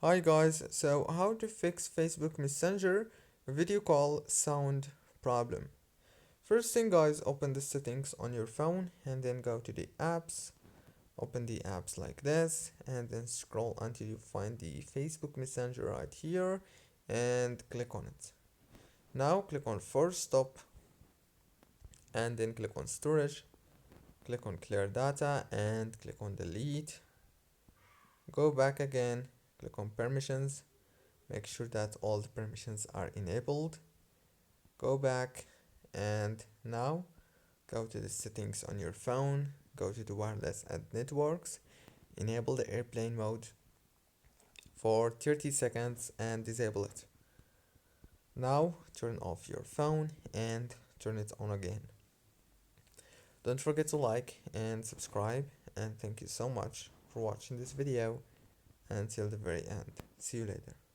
Hi guys, so how to fix Facebook Messenger video call sound problem. First thing guys, open the settings on your phone and then go to the apps. Open the apps like this and then scroll until you find the Facebook Messenger right here and click on it. Now click on force stop and then click on storage. Click on clear data and click on delete. Go back again, click on permissions. Make sure that all the permissions are enabled. Go back and now go to the settings on your phone, go to the wireless and networks, enable the airplane mode for 30 seconds and disable it. Now turn off your phone and turn it on again. Don't forget to like and subscribe, and thank you so much for watching this video until the very end. See you later.